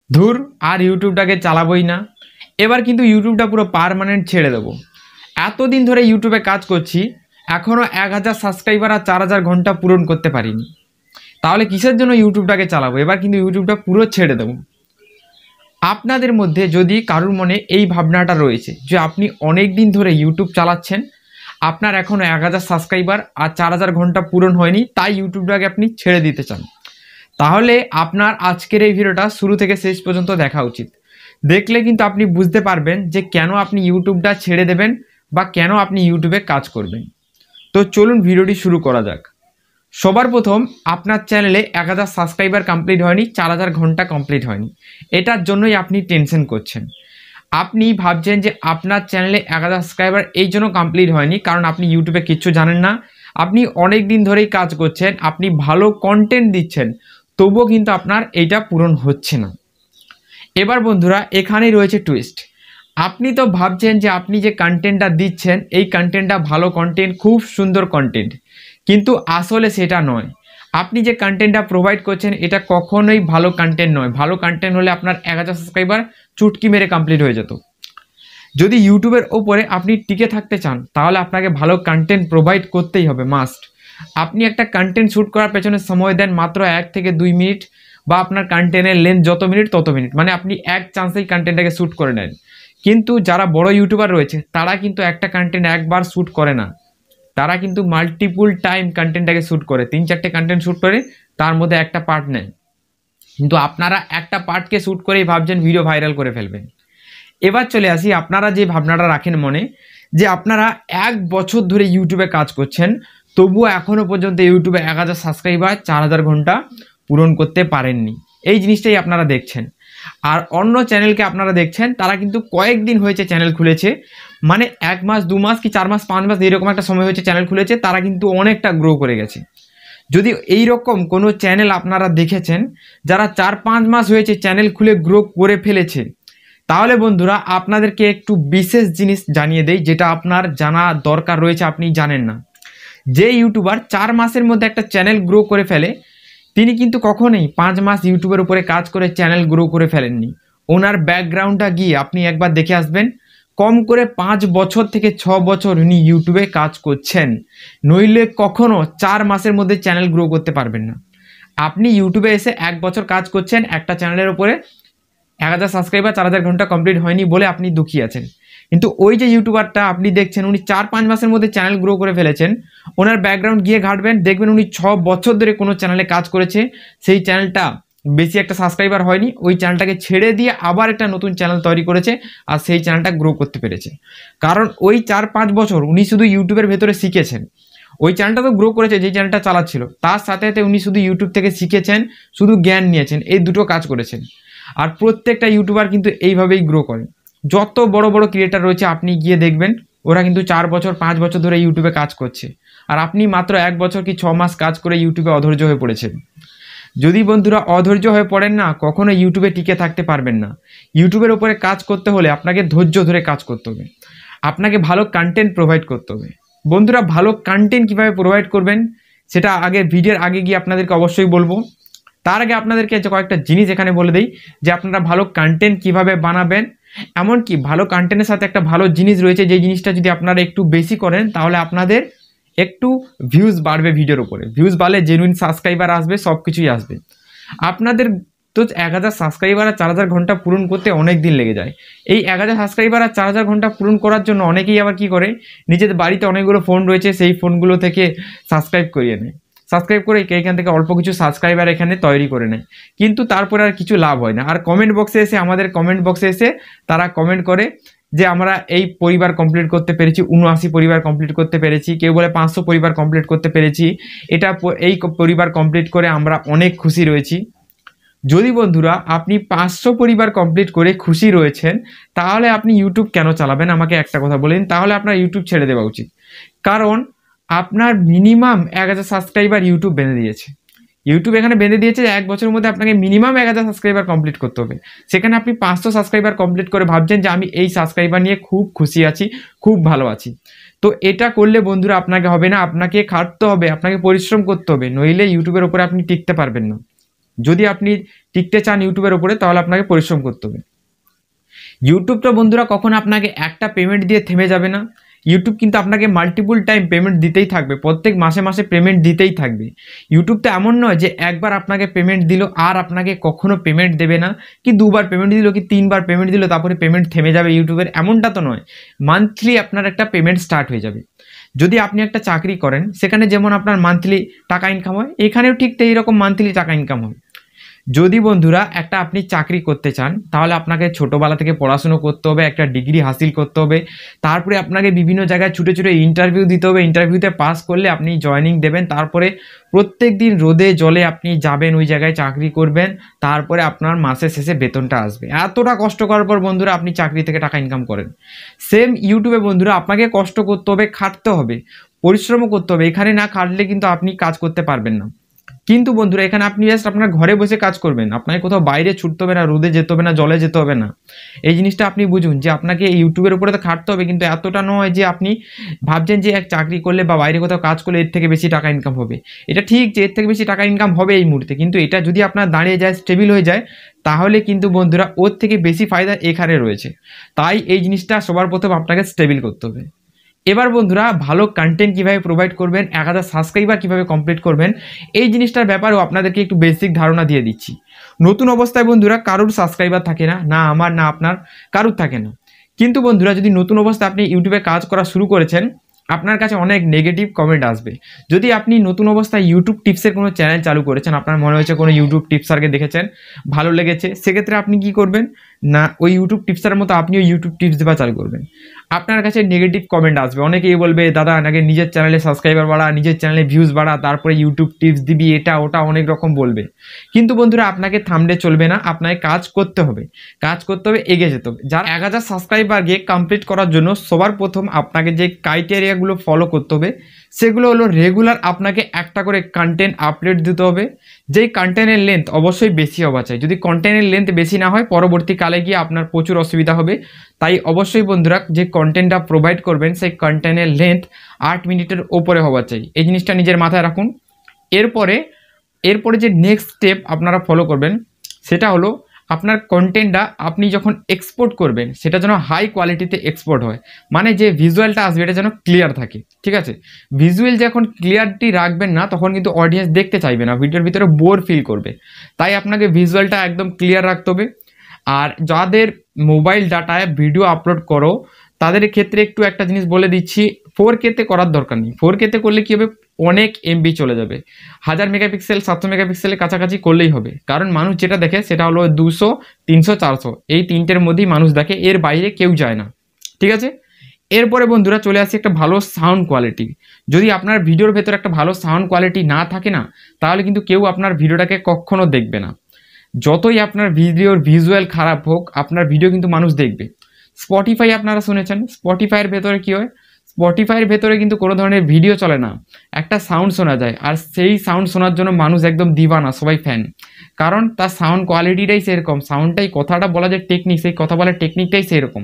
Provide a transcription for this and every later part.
ধুর আর ইউটিউবটাকে চালাবই না, এবার কিন্তু ইউটিউবটা পুরো পার্মানেন্ট ছেড়ে দেবো। এতদিন ধরে ইউটিউবে কাজ করছি, এখনও 1000 সাবস্ক্রাইবার আর 4000 ঘন্টা পূরণ করতে পারিনি, তাহলে কিসের জন্য ইউটিউবটাকে চালাবো? এবার কিন্তু ইউটিউবটা পুরো ছেড়ে দেবো। আপনাদের মধ্যে যদি কারোর মনে এই ভাবনাটা রয়েছে যে আপনি অনেক দিন ধরে ইউটিউব চালাচ্ছেন, আপনার এখনও 1000 সাবস্ক্রাইবার আর 4000 ঘন্টা পূরণ হয়নি, তাই ইউটিউবটাকে আপনি ছেড়ে দিতে চান, তাহলে আপনার আজকের এই ভিডিওটা শুরু থেকে শেষ পর্যন্ত দেখা উচিত। দেখলে কিন্তু আপনি বুঝতে পারবেন যে কেন আপনি ইউটিউবটা ছেড়ে দেবেন বা কেন আপনি ইউটিউবে কাজ করবেন। তো চলুন ভিডিওটি শুরু করা যাক। সবার প্রথম, আপনার চ্যানেলে 1000 সাবস্ক্রাইবার কমপ্লিট হয়নি, 4000 ঘন্টা কমপ্লিট হয়নি, এটার জন্যই আপনি টেনশন করছেন। আপনি ভাবছেন যে আপনার চ্যানেলে 1000 সাবস্ক্রাইবার এই জন্য কমপ্লিট হয়নি কারণ আপনি ইউটিউবে কিচ্ছু জানেন না, আপনি অনেক দিন ধরেই কাজ করছেন, আপনি ভালো কন্টেন্ট দিচ্ছেন, তবুও কিন্তু আপনার এইটা পূরণ হচ্ছে না। এবার বন্ধুরা, এখানেই রয়েছে টুইস্ট। আপনি তো ভাবছেন যে আপনি যে কন্টেন্টটা দিচ্ছেন এই কন্টেন্টটা ভালো কন্টেন্ট, খুব সুন্দর কন্টেন্ট, কিন্তু আসলে সেটা নয়। আপনি যে কন্টেন্টটা প্রোভাইড করছেন এটা কখনোই ভালো কন্টেন্ট নয়। ভালো কন্টেন্ট হলে আপনার 1000 সাবস্ক্রাইবার চুটকি মেরে কমপ্লিট হয়ে যেত। যদি ইউটিউবের ওপরে আপনি টিকে থাকতে চান তাহলে আপনাকে ভালো কন্টেন্ট প্রোভাইড করতেই হবে, মাস্ট। আপনি একটা কন্টেন্ট শ্যুট করার পেছনে সময় দেন মাত্র 1 থেকে 2 মিনিট, বা আপনার কন্টেন্টের লেন্থ যত মিনিট তত মিনিট, মানে আপনি এক চান্সেই কন্টেন্টটাকে শ্যুট করে নেন। কিন্তু যারা বড় ইউটিউবার রয়েছে তারা কিন্তু একটা কন্টেন্ট একবার শ্যুট করে না, তারা কিন্তু মাল্টিপুল টাইম কন্টেন্টটাকে শ্যুট করে, 3-4টে কন্টেন্ট শ্যুট করে তার মধ্যে একটা পার্ট নেয়। কিন্তু আপনারা একটা পার্টকে শ্যুট করেই ভাবছেন ভিডিও ভাইরাল করে ফেলবেন। এবার চলে আসি, আপনারা যে ভাবনাটা রাখেন মনে যে আপনারা 1 বছর ধরে ইউটিউবে কাজ করছেন, তবুও এখনও পর্যন্ত ইউটিউবে 1000 সাবস্ক্রাইবার 4000 ঘন্টা পূরণ করতে পারেননি, এই জিনিসটাই আপনারা দেখছেন। আর অন্য চ্যানেলকে আপনারা দেখছেন, তারা কিন্তু কয়েকদিন হয়েছে চ্যানেল খুলেছে, মানে 1 মাস 2 মাস কি 4 মাস 5 মাস এরকম একটা সময় হয়েছে চ্যানেল খুলেছে, তারা কিন্তু অনেকটা গ্রো করে গেছে। যদি এই রকম কোনো চ্যানেল আপনারা দেখেছেন যারা 4-5 মাস হয়েছে চ্যানেল খুলে গ্রো করে ফেলেছে, তাহলে বন্ধুরা আপনাদেরকে একটু বিশেষ জিনিস জানিয়ে দেই যেটা আপনার জানা দরকার রয়েছে, আপনি জানেন না। যে ইউটিউবার 4 মাসের মধ্যে একটা চ্যানেল গ্রো করে ফেলে, তিনি কিন্তু কখনোই 5 মাস ইউটিউবের উপরে কাজ করে চ্যানেল গ্রো করে ফেলেননি। ওনার ব্যাকগ্রাউন্ডটা গিয়ে আপনি একবার দেখে আসবেন। কম করে 5 বছর থেকে 6 বছর উনি ইউটিউবে কাজ করছেন, নইলে কখনো 4 মাসের মধ্যে চ্যানেল গ্রো করতে পারবেন না। আপনি ইউটিউবে এসে 1 বছর কাজ করছেন একটা চ্যানেলের উপরে, 1000 সাবস্ক্রাইবার 4000 ঘন্টা কমপ্লিট হয়নি বলে আপনি দুঃখী আছেন। কিন্তু ওই যে ইউটিউবারটা আপনি দেখছেন উনি 4-5 মাসের মধ্যে চ্যানেল গ্রো করে ফেলেছেন, ওনার ব্যাকগ্রাউন্ড গিয়ে ঘাটবেন, দেখবেন উনি 6 বছর ধরে কোনো চ্যানেলে কাজ করেছে, সেই চ্যানেলটা বেশি একটা সাবস্ক্রাইবার হয়নি, ওই চ্যানেলটাকে ছেড়ে দিয়ে আবার একটা নতুন চ্যানেল তৈরি করেছে আর সেই চ্যানেলটা গ্রো করতে পেরেছে। কারণ ওই 4-5 বছর উনি শুধু ইউটিউবের ভেতরে শিখেছেন। ওই চ্যানেলটা তো গ্রো করেছে যেই চ্যানেলটা চালাচ্ছিল, তার সাথে সাথে উনি শুধু ইউটিউব থেকে শিখেছেন, শুধু জ্ঞান নিয়েছেন, এই দুটো কাজ করেছেন। আর প্রত্যেকটা ইউটিউবার কিন্তু এইভাবেই গ্রো করে। যত বড় বড় ক্রিয়েটার রয়েছে আপনি গিয়ে দেখবেন ওরা কিন্তু 4 বছর 5 বছর ধরে ইউটিউবে কাজ করছে, আর আপনি মাত্র 1 বছর কি 6 মাস কাজ করে ইউটিউবে অধৈর্য হয়ে পড়েছেন। যদি বন্ধুরা অধৈর্য হয়ে পড়েন না, কখনো ইউটিউবে টিকে থাকতে পারবেন না। ইউটিউবের উপরে কাজ করতে হলে আপনাকে ধৈর্য ধরে কাজ করতে হবে, আপনাকে ভালো কন্টেন্ট প্রোভাইড করতে হবে। বন্ধুরা, ভালো কন্টেন্ট কীভাবে প্রোভাইড করবেন সেটা আগে ভিডিওর আগে গিয়ে আপনাদেরকে অবশ্যই বলবো। তার আগে আপনাদেরকে কয়েকটা জিনিস এখানে বলে দিই যে আপনারা ভালো কন্টেন্ট কিভাবে বানাবেন। এমনকি ভালো কন্টেন্টের সাথে একটা ভালো জিনিস রয়েছে, যে জিনিসটা যদি আপনারা একটু বেশি করেন তাহলে আপনাদের একটু ভিউজ বাড়বে, ভিডিওর উপরে ভিউজ বাড়লে জেনুইন সাবস্ক্রাইবার আসবে, সব কিছুই আসবে। আপনাদের তো 1000 সাবস্ক্রাইবার আর 4000 ঘন্টা পূরণ করতে অনেক দিন লেগে যায়। এই 1000 সাবস্ক্রাইবার আর 4000 ঘন্টা পূরণ করার জন্য অনেকেই আবার কি করে, নিজেদের বাড়িতে অনেকগুলো ফোন রয়েছে, সেই ফোনগুলো থেকে সাবস্ক্রাইব করিয়ে নেয়, সাবস্ক্রাইব করে এখান থেকে অল্প কিছু সাবস্ক্রাইবার এখানে তৈরি করে নেয়, কিন্তু তারপরে আর কিছু লাভ হয় না। আর কমেন্ট বক্সে এসে, আমাদের কমেন্ট বক্সে এসে তারা কমেন্ট করে যে আমরা এই পরিবার কমপ্লিট করতে পেরেছি, 79 পরিবার কমপ্লিট করতে পেরেছি, কেউ বলে 500 পরিবার কমপ্লিট করতে পেরেছি, এই পরিবার কমপ্লিট করে আমরা অনেক খুশি রয়েছি। যদি বন্ধুরা আপনি 500 পরিবার কমপ্লিট করে খুশি রয়েছেন, তাহলে আপনি ইউটিউব কেন চালাবেন? আমাকে একটা কথা বলেন, তাহলে আপনার ইউটিউব ছেড়ে দেওয়া উচিত। কারণ আপনার মিনিমাম 1000 সাবস্ক্রাইবার ইউটিউব বেঁধে দিয়েছে। ইউটিউব এখানে বেঁধে দিয়েছে যে 1 বছরের মধ্যে আপনাকে মিনিমাম 1000 সাবস্ক্রাইবার কমপ্লিট করতে হবে। সেখানে আপনি 500 সাবস্ক্রাইবার কমপ্লিট করে ভাবছেন যে আমি এই সাবস্ক্রাইবার নিয়ে খুব খুশি আছি, খুব ভালো আছি। তো এটা করলে বন্ধুরা আপনাকে হবে না, আপনাকে খাটতে হবে, আপনাকে পরিশ্রম করতে হবে, নইলে ইউটিউবের উপরে আপনি টিকতে পারবেন না। যদি আপনি টিকতে চান ইউটিউবের উপরে তাহলে আপনাকে পরিশ্রম করতে হবে। ইউটিউবটা বন্ধুরা কখনো আপনাকে একটা পেমেন্ট দিয়ে থেমে যাবে না। ইউটিউব কিন্তু আপনাকে মাল্টিপল টাইম পেমেন্ট দিতেই থাকবে, প্রত্যেক মাসে মাসে পেমেন্ট দিতেই থাকবে। ইউটিউব তো এমন নয় যে একবার আপনাকে পেমেন্ট দিল আর আপনাকে কখনো পেমেন্ট দেবে না, কি দুবার পেমেন্ট দিল কি তিনবার পেমেন্ট দিল তারপরে পেমেন্ট থেমে যাবে ইউটিউবের, এমনটা তো নয়। মান্থলি আপনার একটা পেমেন্ট স্টার্ট হয়ে যাবে। যদি আপনি একটা চাকরি করেন সেখানে যেমন আপনার মান্থলি টাকা ইনকাম হয়, এখানেও ঠিক এই রকম মান্থলি টাকা ইনকাম হয়। যদি বন্ধুরা একটা আপনি চাকরি করতে চান তাহলে আপনাকে ছোটোবেলা থেকে পড়াশুনো করতে হবে, একটা ডিগ্রি হাসিল করতে হবে, তারপরে আপনাকে বিভিন্ন জায়গায় ছুটে ছুটে ইন্টারভিউ দিতে হবে, ইন্টারভিউতে পাস করলে আপনি জয়েনিং দেবেন, তারপরে প্রত্যেক দিন রোদে জলে আপনি যাবেন ওই জায়গায় চাকরি করবেন, তারপরে আপনার মাসের শেষে বেতনটা আসবে। এতটা কষ্ট করার পর বন্ধুরা আপনি চাকরি থেকে টাকা ইনকাম করেন। সেম ইউটিউবে বন্ধুরা আপনাকে কষ্ট করতে হবে, খাটতে হবে, পরিশ্রমও করতে হবে। এখানে না খাটলে কিন্তু আপনি কাজ করতে পারবেন না। কিন্তু বন্ধুরা এখানে আপনি জাস্ট আপনার ঘরে বসে কাজ করবেন, আপনাকে কোথাও বাইরে ছুটতে হবে না, রোদে যেতে হবে না, জলে যেতে হবে না। এই জিনিসটা আপনি বুঝুন যে আপনাকে ইউটিউবের উপরে তো খাটতে হবে, কিন্তু এতটা নয় যে আপনি ভাবছেন যে এক চাকরি করলে বা বাইরে কোথাও কাজ করলে এর থেকে বেশি টাকা ইনকাম হবে। এটা ঠিক যে এর থেকে বেশি টাকা ইনকাম হবে এই মুহূর্তে, কিন্তু এটা যদি আপনার দাঁড়িয়ে যায়, স্টেবল হয়ে যায়, তাহলে কিন্তু বন্ধুরা ওর থেকে বেশি ফায়দা এখানে রয়েছে। তাই এই জিনিসটা সবার প্রথম আপনাকে স্টেবল করতে হবে। এবার বন্ধুরা ভালো কন্টেন্ট কিভাবে প্রোভাইড করবেন, 1000 সাবস্ক্রাইবার কিভাবে কমপ্লিট করবেন, এই জিনিসটার ব্যাপারেও আপনাদেরকে একটু বেসিক ধারণা দিয়ে দিচ্ছি। নতুন অবস্থায় বন্ধুরা কারোর সাবস্ক্রাইবার থাকে না, না আমার না আপনার, কারোর থাকে না। কিন্তু বন্ধুরা যদি নতুন অবস্থায় আপনি ইউটিউবে কাজ করা শুরু করেছেন, আপনার কাছে অনেক নেগেটিভ কমেন্ট আসবে। যদি আপনি নতুন অবস্থায় ইউটিউব টিপসের কোনো চ্যানেল চালু করেছেন, আপনার মনে হয়েছে কোনো ইউটিউব টিপসারকে দেখেছেন, ভালো লেগেছে, সেক্ষেত্রে আপনি কি করবেন না ওই ইউটিউব টিপসের মতো আপনিও ইউটিউব টিপস দেওয়া চালু করবেন। আপনার কাছে নেগেটিভ কমেন্ট আসবে, অনেকেই বলবে দাদা নাকি নিজের চ্যানেলে সাবস্ক্রাইবার বাড়া, নিজের চ্যানেলে ভিউজ বাড়া, তারপরে ইউটিউব টিপস দিবি, এটা ওটা অনেক রকম বলবে। কিন্তু বন্ধুরা আপনাকে থামলে চলবে না, আপনাকে কাজ করতে হবে, কাজ করতে হবে, এগিয়ে যেতে হবে। যার 1000 সাবস্ক্রাইবারকে কমপ্লিট করার জন্য সবার প্রথম আপনাকে যে ক্রাইটেরিয়াগুলো ফলো করতে হবে সেগুলো হলো রেগুলার আপনাকে একটা করে কন্টেন্ট আপলোড দিতে হবে। যেই কন্টেন্টের লেন্থ অবশ্যই বেশি হওয়া চাই, যদি কন্টেন্টের লেন্থ বেশি না হয় পরবর্তীকালে গিয়ে আপনার প্রচুর অসুবিধা হবে। তাই অবশ্যই বন্ধুরা যে কন্টেন্টটা প্রোভাইড করবেন সেই কন্টেন্টের লেন্থ 8 মিনিটের ওপরে হওয়া চাই, এই জিনিসটা নিজের মাথায় রাখুন। এরপরে যে নেক্সট স্টেপ আপনারা ফলো করবেন সেটা হলো আপনার কন্টেন্টটা আপনি যখন এক্সপোর্ট করবেন সেটা যেন হাই কোয়ালিটিতে এক্সপোর্ট হয়, মানে যে ভিজুয়ালটা আসবে এটা যেন ক্লিয়ার থাকে, ঠিক আছে। ভিজুয়াল যখন ক্লিয়ারিটি রাখবেন না তখন কিন্তু অডিয়েন্স দেখতে চাইবে না, ভিডিওর ভিতরে বোর ফিল করবে। তাই আপনাকে ভিজুয়ালটা একদম ক্লিয়ার রাখতে হবে। আর যাদের মোবাইল ডাটায় ভিডিও আপলোড করো তাদের ক্ষেত্রে একটু একটা জিনিস বলে দিচ্ছি, 4K তে করার দরকার নেই। 4K তে করলে কী হবে, অনেক এমবি চলে যাবে। 1000 মেগাপিক্সেল 700 মেগাপিক্সেলের কাছাকাছি করলেই হবে, কারণ মানুষ যেটা দেখে সেটা হলো 200 300 400 এই তিনটের মধ্যেই মানুষ দেখে, এর বাইরে কেউ যায় না, ঠিক আছে। এরপরে বন্ধুরা চলে আসি একটা ভালো সাউন্ড কোয়ালিটি। যদি আপনার ভিডিওর ভেতরে একটা ভালো সাউন্ড কোয়ালিটি না থাকে না তাহলে কিন্তু কেউ আপনার ভিডিওটাকে কখনো দেখবে না। যতই আপনার ভিডিওর ভিজুয়াল খারাপ হোক আপনার ভিডিও কিন্তু মানুষ দেখবে। স্পটিফাই আপনারা শুনেছেন, স্পটিফাইয়ের ভেতরে কী হয়, স্পটিফাইয়ের ভেতরে কিন্তু কোনো ধরনের ভিডিও চলে না, একটা সাউন্ড শোনা যায়, আর সেই সাউন্ড শোনার জন্য মানুষ একদম দিবানা, সবাই ফ্যান, কারণ তার সাউন্ড কোয়ালিটিটাই সেরকম, সাউন্ডটাই কথাটা বলা যে টেকনিক, সেই কথা বলার টেকনিকটাই সেরকম।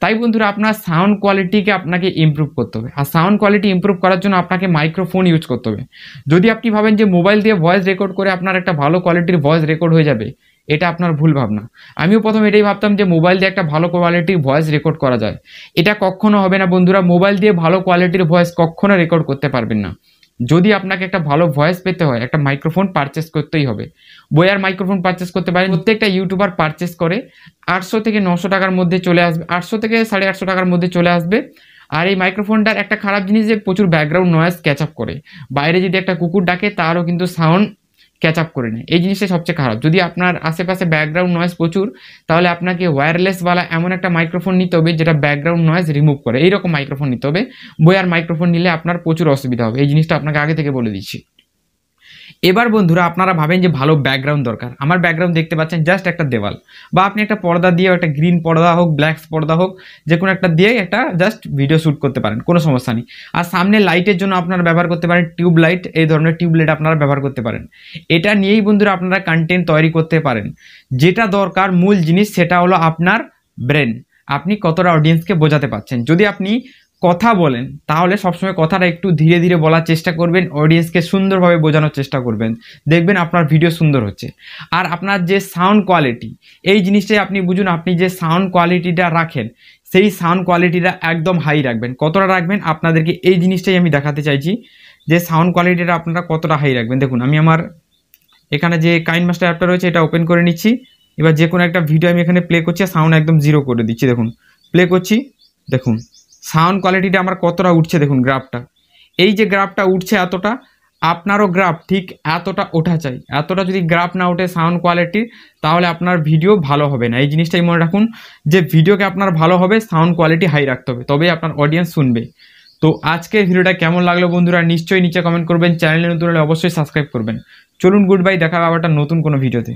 তাই বন্ধুরা আপনার সাউন্ড কোয়ালিটিকে আপনাকে ইমপ্রুভ করতে হবে, আর সাউন্ড কোয়ালিটি ইমপ্রুভ করার জন্য আপনাকে মাইক্রোফোন ইউজ করতে হবে। যদি আপনি ভাবেন যে মোবাইল দিয়ে ভয়েস রেকর্ড করে আপনার একটা ভালো কোয়ালিটির ভয়েস রেকর্ড হয়ে যাবে, এটা আপনার ভুল ভাবনা। আমিও প্রথমে এটাই ভাবতাম যে মোবাইল দিয়ে একটা ভালো কোয়ালিটির ভয়েস রেকর্ড করা যায়, এটা কখনো হবে না বন্ধুরা। মোবাইল দিয়ে ভালো কোয়ালিটির ভয়েস কখনো রেকর্ড করতে পারবেন না। যদি আপনাকে একটা ভালো ভয়েস পেতে হয় একটা মাইক্রোফোন পারচেস করতেই হবে। বয়ার মাইক্রোফোন পারচেস করতে পারেন, প্রত্যেকটা ইউটিউবার পারচেস করে 800 থেকে 900 টাকার মধ্যে চলে আসবে, 800 থেকে 850 টাকার মধ্যে চলে আসবে। আর এই মাইক্রোফোনটার একটা খারাপ জিনিস যে প্রচুর ব্যাকগ্রাউন্ড নয়েজ ক্যাচ আপ করে, বাইরে যদি একটা কুকুর ডাকে তারও কিন্তু সাউন্ড ক্যাচ আপ করে নেয়, এই জিনিসটা সবচেয়ে খারাপ। যদি আপনার আশেপাশে ব্যাকগ্রাউন্ড নয়েজ প্রচুর তাহলে আপনাকে ওয়্যারলেসওয়ালা এমন একটা মাইক্রোফোন নিতে হবে যেটা ব্যাকগ্রাউন্ড নয়েজ রিমুভ করে, এইরকম মাইক্রোফোন নিতে হবে। বয়ার মাইক্রোফোন নিলে আপনার প্রচুর অসুবিধা হবে, এই জিনিসটা আপনাকে আগে থেকে বলে দিচ্ছি। এবার বন্ধুরা আপনারা ভাবেন যে ভালো ব্যাকগ্রাউন্ড দরকার, আমার ব্যাকগ্রাউন্ড দেখতে পাচ্ছেন জাস্ট একটা দেওয়াল, বা আপনি একটা পর্দা দিয়ে একটা গ্রিন পর্দা হোক ব্ল্যাক পর্দা হোক যে কোনো একটা দিয়ে একটা জাস্ট ভিডিও শ্যুট করতে পারেন, কোনো সমস্যা নেই। আর সামনে লাইটের জন্য আপনারা ব্যবহার করতে পারেন টিউব লাইট, এই ধরনের টিউব লাইট আপনারা ব্যবহার করতে পারেন। এটা নিয়েই বন্ধুরা আপনারা কন্টেন্ট তৈরি করতে পারেন। যেটা দরকার মূল জিনিস সেটা হলো আপনার ব্রেন, আপনি কতটা অডিয়েন্সকে বোঝাতে পারছেন। যদি আপনি কথা বলেন তাহলে সবসময় কথাটা একটু ধীরে ধীরে বলার চেষ্টা করবেন, অডিয়েন্সকে সুন্দরভাবে বোঝানোর চেষ্টা করবেন, দেখবেন আপনার ভিডিও সুন্দর হচ্ছে। আর আপনার যে সাউন্ড কোয়ালিটি, এই জিনিসটাই আপনি বুঝুন, আপনি যে সাউন্ড কোয়ালিটিটা রাখেন সেই সাউন্ড কোয়ালিটিটা একদম হাই রাখবেন। কতটা রাখবেন আপনাদেরকে এই জিনিসটাই আমি দেখাতে চাইছি, যে সাউন্ড কোয়ালিটিটা আপনারা কতটা হাই রাখবেন। দেখুন আমি আমার এখানে যে কাইনমাস্টার অ্যাপটা রয়েছে এটা ওপেন করে নিচ্ছি। এবার যে কোনো একটা ভিডিও আমি এখানে প্লে করছি, সাউন্ড একদম 0 করে দিচ্ছি। দেখুন প্লে করছি, দেখুন সাউন্ড কোয়ালিটিটা আমার কতটা উঠছে, দেখুন গ্রাফটা, এই যে গ্রাফটা উঠছে এতটা, আপনারও গ্রাফ ঠিক এতটা ওঠা চাই। এতটা যদি গ্রাফ না ওঠে সাউন্ড কোয়ালিটি, তাহলে আপনার ভিডিও ভালো হবে না। এই জিনিসটাই মনে রাখুন যে ভিডিওকে আপনার ভালো হবে, সাউন্ড কোয়ালিটি হাই রাখতে হবে, তবেই আপনার অডিয়েন্স শুনবে। তো আজকের ভিডিওটা কেমন লাগলো বন্ধুরা নিশ্চয়ই নিচে কমেন্ট করবেন, চ্যানেলে নতুন হলে অবশ্যই সাবস্ক্রাইব করবেন। চলুন গুড বাই, দেখা হবে আবার একটা নতুন কোনো ভিডিওতে।